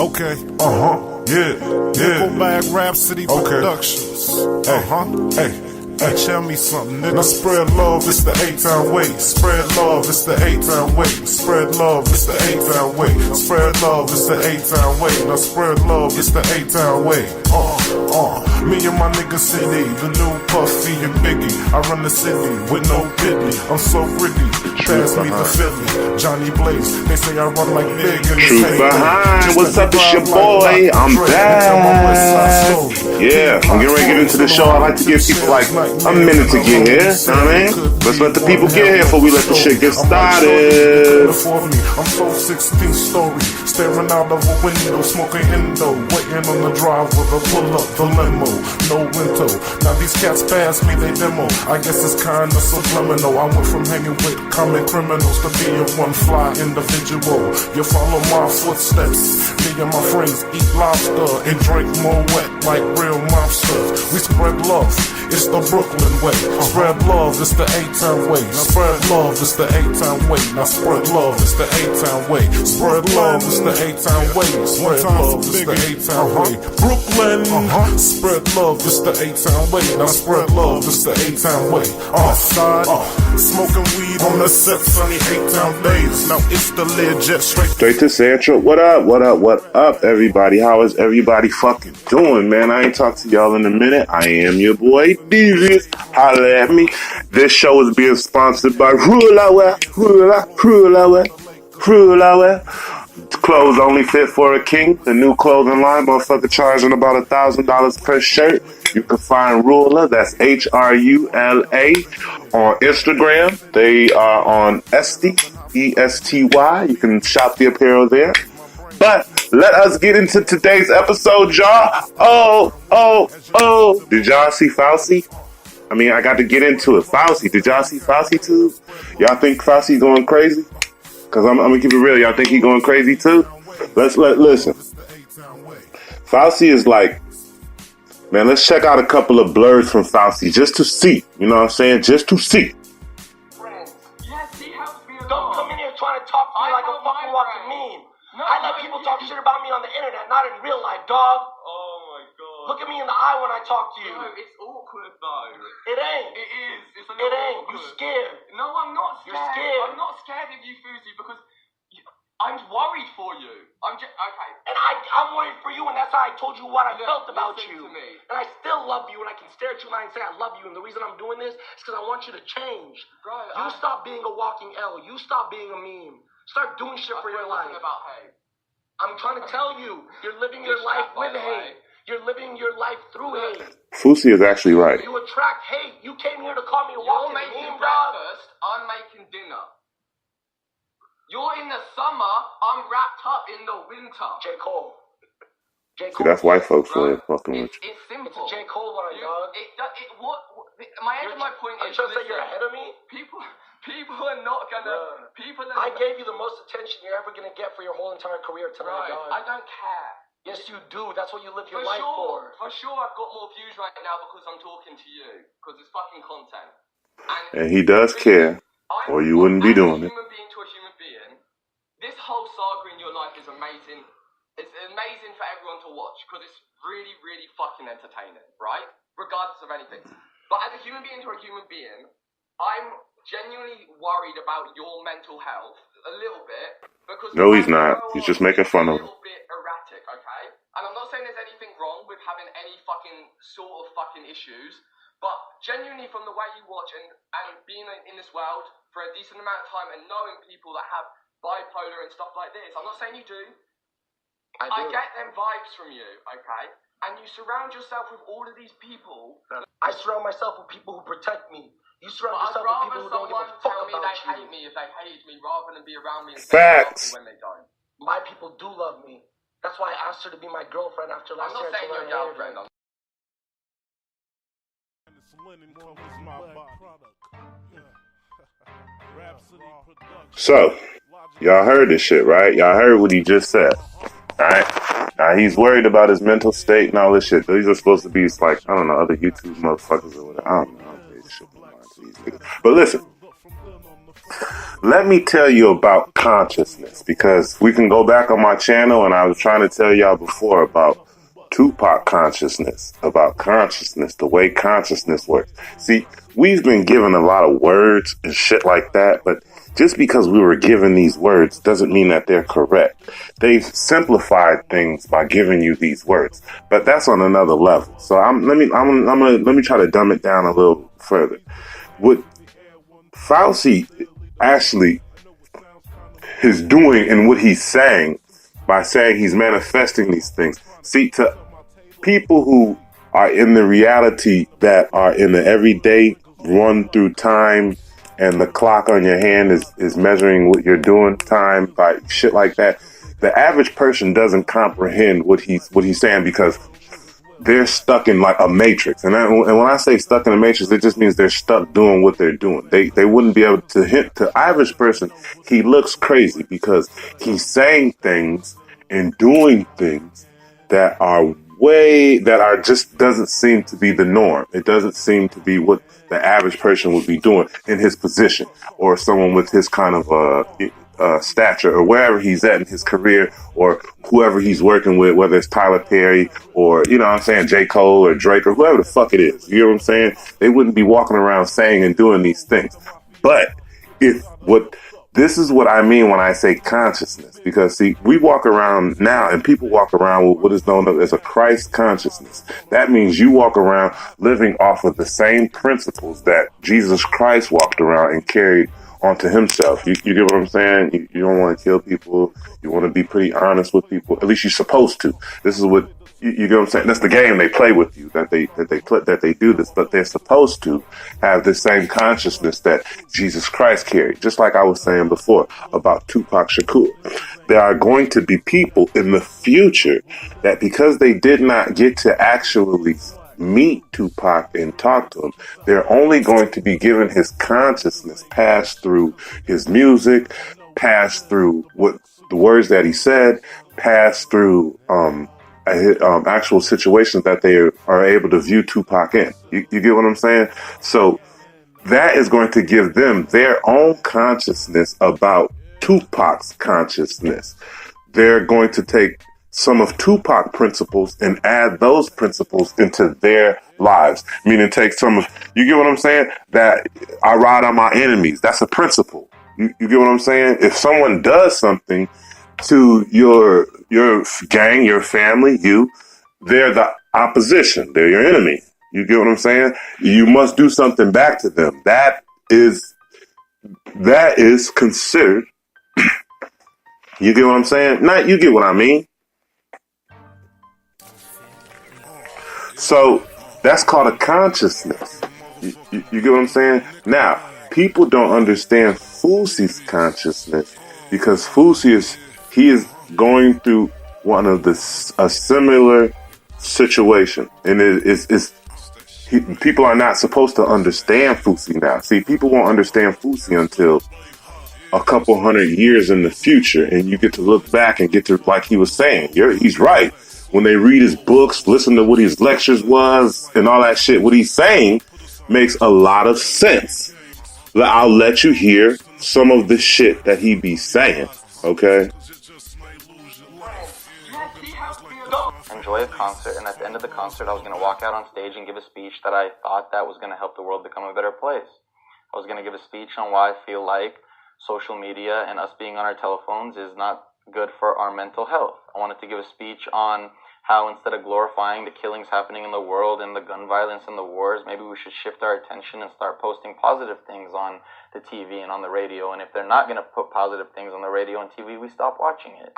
Okay. Yeah. Nickelback Rhapsody Productions. Hey. Hey, tell me something, nigga. Now spread love, it's the 8-town way. Spread love, it's the 8-town way. Spread love, it's the 8-town way. Spread love, it's the 8-town way. Now spread love, it's the 8-town way. Me and my nigga City, the new Puffy and Biggie. I run the city with no diddly. I'm so gritty, pass me the Philly. Johnny Blaze, they say I run like big in the Truth behind, what's up, it's your boy, I'm back. Yeah, I'm getting ready to get into the show. I like to give people like a minute to get here, you know what I mean? Let's let the people get here before we let the shit get started. I'm so 16th story, staring out of a window, smoking Indo, waiting on the drive with a pull up the limo, no window. Now these cats pass me, they demo. I guess it's kinda subliminal. I went from hanging with common criminals to being one fly individual. You follow my footsteps. Me and my friends eat lobster and drink more wet like real mobsters. We spread love, it's the Brooklyn way. Spread love, it's the 8-town way. Spread love, it's the 8-town way. Now spread love, it's the 8-town way. Spread love, it's the 8-town way. Spread love, it's the 8-town way. Brooklyn, spread love, it's the 8-town way. Now spread love, it's the 8-town way. Outside, smoking weed on the set, sunny 8-town days. Now it's the legit Straight to Central. What up, everybody? How is everybody fucking doing, man? I ain't talked to y'all in a minute. I am your boy, Devious. Holla at me. This show is being sponsored by Rula. Clothes only fit for a king. The new clothing line, motherfucker, charging about $1,000 per shirt. You can find Rula, that's HRULA, on Instagram. They are on Esty, ESTY. You can shop the apparel there. But let us get into today's episode, y'all. Oh. Did y'all see Fousey? I mean, I got to get into it. Fousey, did y'all see Fouseytube? Y'all think Fousey going crazy? Because I'm going to keep it real. Y'all think he going crazy too? Listen. Fousey is like, man, let's check out a couple of blurs from Fousey just to see. You know what I'm saying? Just to see. Yes, he helps me. Don't come in here trying to talk to me like a fucking walking meme. I let people talk shit about me on the internet, not in real life, dog. Oh my god. Look at me in the eye when I talk to you. No, it's awkward though. It ain't. It is. It's a It ain't. awkward. You scared. No, I'm not scared. You're scared. I'm not scared of you, Fousey, because I'm worried for you. I'm just okay. And I'm worried for you, and that's how I told you what I felt about listen you. to me. And I still love you, and I can stare at you and I say I love you. And the reason I'm doing this is because I want you to change. Bro, you stop being a walking L. You stop being a meme. Start doing shit for your life. About hate. I'm trying to tell you, you're living your life with hate. You're living your life through hate. Fousey is actually right. You attract hate. You came here to call me a You're walking making meme, dog. breakfast. I'm making dinner. You're in the summer. I'm wrapped up in the winter. J. Cole. See, that's white folks way of fucking with you. It's simple. It's a J. Cole line, dog. My point Are you is, trying to say you're ahead of me? People are not gonna. People are. I gave you the most attention you're ever gonna get for your whole entire career tonight, Right. dog. I don't care. Yes, you do. That's what you live your life for. For sure, I've got more views right now because I'm talking to you. Because it's fucking content. And he does care, or you wouldn't be doing it. Human being to a human being. This whole saga in your life is amazing. It's amazing for everyone to watch because it's really, really fucking entertaining, right? Regardless of anything. But as a human being to a human being, I'm genuinely worried about your mental health a little bit because No, he's not. He's just making fun of him. A little bit erratic, okay? And I'm not saying there's anything wrong with having any fucking sort of fucking issues, but genuinely from the way you watch and being in this world for a decent amount of time and knowing people that have bipolar and stuff like this, I'm not saying you do. I get them vibes from you, okay? And you surround yourself with all of these people. I surround myself with people who protect me. You surround yourself with people who don't give a fuck about you. They hate me if they hated me rather than be around me and Facts. say when they don't. My people do love me. That's why I asked her to be my girlfriend after last year. I'm not saying you're a girlfriend. So, y'all heard this shit, right? Y'all heard what he just said. Alright? Now, he's worried about his mental state and all this shit. These are supposed to be, like, I don't know, other YouTube motherfuckers or whatever. I don't know. I don't pay this shit no mind to these niggas. But listen. Let me tell you about consciousness, because we can go back on my channel and I was trying to tell y'all before about Tupac consciousness, about consciousness, the way consciousness works. See, we've been given a lot of words and shit like that, but just because we were given these words doesn't mean that they're correct. They've simplified things by giving you these words, but that's on another level. So let me try to dumb it down a little further. What Fousey actually is doing and what he's saying by saying he's manifesting these things. See, to people who are in the reality, that are in the everyday run through time, and the clock on your hand is measuring what you're doing, time by shit like that, the average person doesn't comprehend what he's saying, because they're stuck in like a matrix. And when I say stuck in a matrix, it just means they're stuck doing what they're doing. They wouldn't be able to hit the average person. He looks crazy because he's saying things and doing things that are just doesn't seem to be the norm. It doesn't seem to be what the average person would be doing in his position, or someone with his kind of stature, or wherever he's at in his career, or whoever he's working with, whether it's Tyler Perry or, you know what I'm saying, J. Cole or Drake or whoever the fuck it is. You know what I'm saying? They wouldn't be walking around saying and doing these things. But this is what I mean when I say consciousness, because see, we walk around now and people walk around with what is known as a Christ consciousness. That means you walk around living off of the same principles that Jesus Christ walked around and carried onto himself. You get what I'm saying? You don't want to kill people. You want to be pretty honest with people. At least you're supposed to. This is what you get what I'm saying? That's the game they play with you, that they do this, but they're supposed to have the same consciousness that Jesus Christ carried. Just like I was saying before about Tupac Shakur. There are going to be people in the future that, because they did not get to actually meet Tupac and talk to him, they're only going to be given his consciousness passed through his music, passed through what the words that he said, passed through actual situations that they are able to view Tupac in. You get what I'm saying? So that is going to give them their own consciousness about Tupac's consciousness. They're going to take some of Tupac principles and add those principles into their lives. Meaning take some of, you get what I'm saying? That I ride on my enemies. That's a principle. You get what I'm saying? If someone does something to your gang, your family, they're the opposition. They're your enemy. You get what I'm saying? You must do something back to them. That is considered. You get what I'm saying? Not you get what I mean. So that's called a consciousness. You get what I'm saying? Now, people don't understand Fousey's consciousness, because Fousey is going through a similar situation, and people are not supposed to understand Fousey now. See, people won't understand Fousey until a couple hundred years in the future, and you get to look back and get to, like he was saying, he's right. When they read his books, listen to what his lectures was and all that shit, what he's saying makes a lot of sense. I'll let you hear some of the shit that he be saying, okay? Enjoy a concert, and at the end of the concert, I was going to walk out on stage and give a speech that I thought that was going to help the world become a better place. I was going to give a speech on why I feel like social media and us being on our telephones is not good for our mental health. I wanted to give a speech on how, instead of glorifying the killings happening in the world and the gun violence and the wars, maybe we should shift our attention and start posting positive things on the TV and on the radio. And if they're not going to put positive things on the radio and TV, we stop watching it.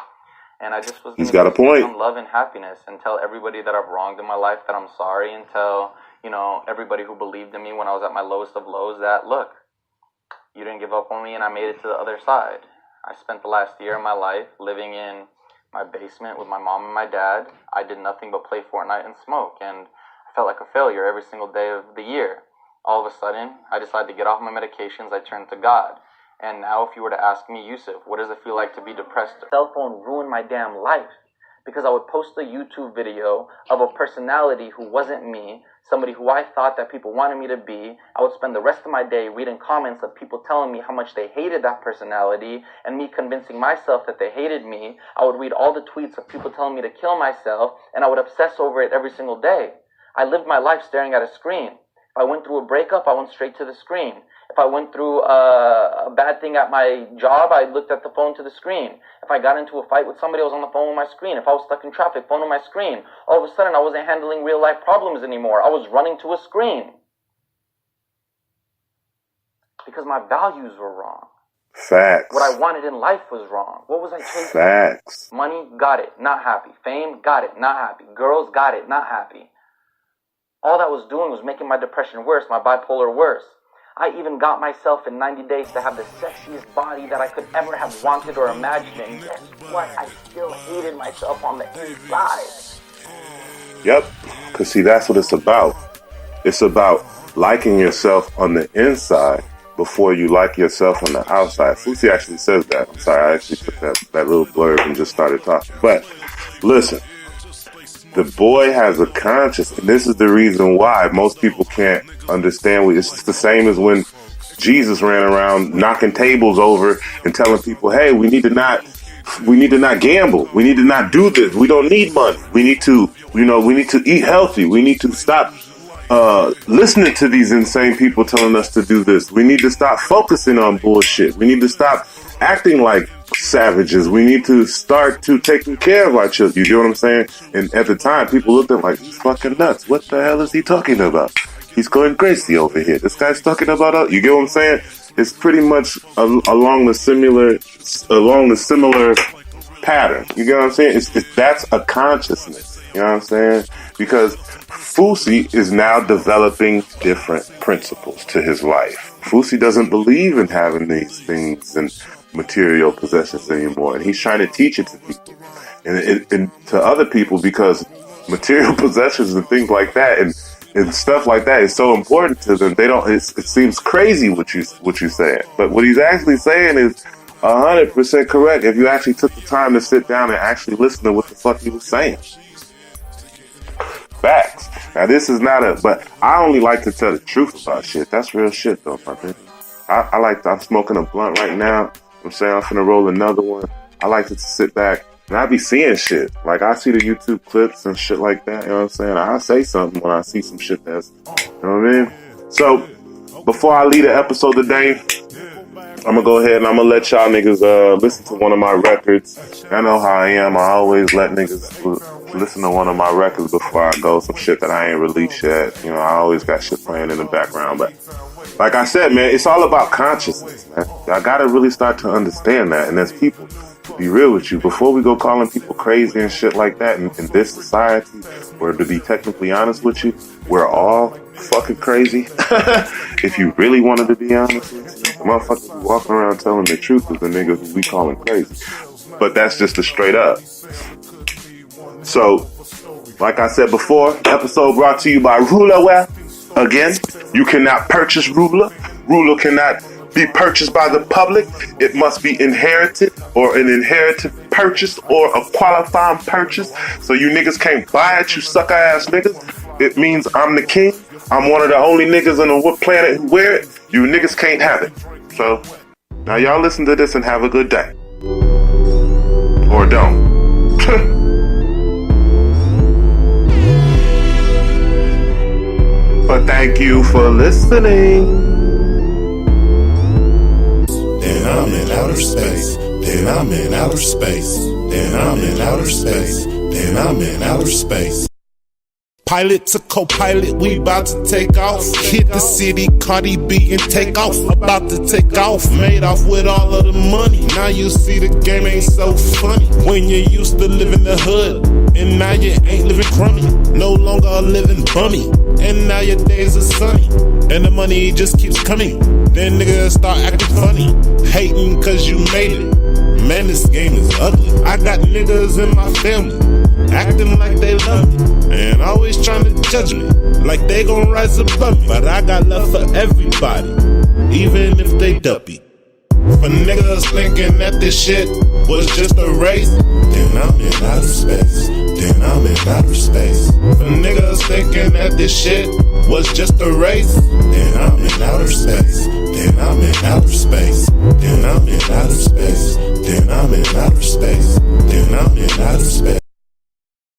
And I just was going to speak on love and happiness, and tell everybody that I've wronged in my life that I'm sorry, and tell, everybody who believed in me when I was at my lowest of lows that, look, you didn't give up on me and I made it to the other side. I spent the last year of my life living in my basement with my mom and my dad. I did nothing but play Fortnite and smoke, and I felt like a failure every single day of the year. All of a sudden, I decided to get off my medications. I turned to God. And now if you were to ask me, Yusuf, what does it feel like to be depressed? Cell phone ruined my damn life. because I would post a YouTube video of a personality who wasn't me, somebody who I thought that people wanted me to be. I would spend the rest of my day reading comments of people telling me how much they hated that personality and me convincing myself that they hated me. I would read all the tweets of people telling me to kill myself, and I would obsess over it every single day. I lived my life staring at a screen. If I went through a breakup, I went straight to the screen. If I went through a bad thing at my job, I looked at the phone to the screen. If I got into a fight with somebody, I was on the phone with my screen. If I was stuck in traffic, phone on my screen. All of a sudden, I wasn't handling real life problems anymore. I was running to a screen. Because my values were wrong. Facts. What I wanted in life was wrong. What was I chasing? Facts. Money, got it, not happy. Fame, got it, not happy. Girls, got it, not happy. All that was doing was making my depression worse, my bipolar worse. I even got myself in 90 days to have the sexiest body that I could ever have wanted or imagined. And guess what? I still hated myself on the inside. Yep. Because see, that's what it's about. It's about liking yourself on the inside before you like yourself on the outside. Fousey actually says that. I'm sorry, I actually took that little blurb and just started talking. But listen, the boy has a conscience, and this is the reason why most people can't understand. It's the same as when Jesus ran around knocking tables over and telling people, "Hey, we need to not gamble. We need to not do this. We don't need money. We need to, we need to eat healthy. We need to stop listening to these insane people telling us to do this. We need to stop focusing on bullshit. We need to stop acting like savages. We need to start to taking care of our children." You get what I'm saying? And at the time, people looked at him like, "He's fucking nuts. What the hell is he talking about? He's going crazy over here. This guy's talking about." You get what I'm saying? It's pretty much along the similar pattern. You get what I'm saying? That's a consciousness. You know what I'm saying? Because Fousey is now developing different principles to his life. Fousey doesn't believe in having these things and material possessions anymore, and he's trying to teach it to people and to other people, because material possessions and things like that and stuff like that is so important to them. They don't. It seems crazy what you saying, but what he's actually saying is 100% correct if you actually took the time to sit down and actually listen to what the fuck he was saying. Facts. Now this is not but I only like to tell the truth about shit. That's real shit though, my man. I'm smoking a blunt right now. I'm saying I'm finna roll another one. I like to sit back and I be seeing shit. Like I see the YouTube clips and shit like that. You know what I'm saying? I say something when I see some shit that's, you know what I mean? So before I leave the episode today, I'm gonna go ahead and I'm gonna let y'all niggas listen to one of my records. I know how I am. I always let niggas listen to one of my records before I go. Some shit that I ain't released yet. You know, I always got shit playing in the background. But like I said, man, it's all about consciousness, man. I gotta really start to understand that. And as people, to be real with you, before we go calling people crazy and shit like that in this society, or to be technically honest with you, we're all fucking crazy. If you really wanted to be honest with you, the motherfuckers who walking around telling the truth is the niggas who we calling crazy. But that's just a straight up. So, like I said before, episode brought to you by Ruler. Again, you cannot purchase Ruler. Ruler cannot be purchased by the public. It must be inherited, or an inherited purchase, or a qualifying purchase. So you niggas can't buy it, you sucker ass niggas. It means I'm the king. I'm one of the only niggas on the planet who wear it. You niggas can't have it. So, now y'all listen to this and have a good day. Or don't. But thank you for listening. Then I'm in outer space. Then I'm in outer space. Then I'm in outer space. Then I'm in outer space. Pilot to co-pilot, we about to take off. Hit the city, Cardi B and take off. About to take off, made off with all of the money. Now you see the game ain't so funny. When you used to live in the hood, and now you ain't living crummy. No longer living bummy, and now your days are sunny. And the money just keeps coming. Then niggas start acting funny, hating cause you made it. Man, this game is ugly. I got niggas in my family acting like they love me, and always trying to judge me like they gon' rise above me. But I got love for everybody, even if they duppy. For niggas thinking that this shit was just a race, then I'm in outer space. thinking that this shit was just a race, then I'm in outer space. Then I'm in outer space. Then I'm in outer space. Then I'm in outer space. Then I'm in outer space.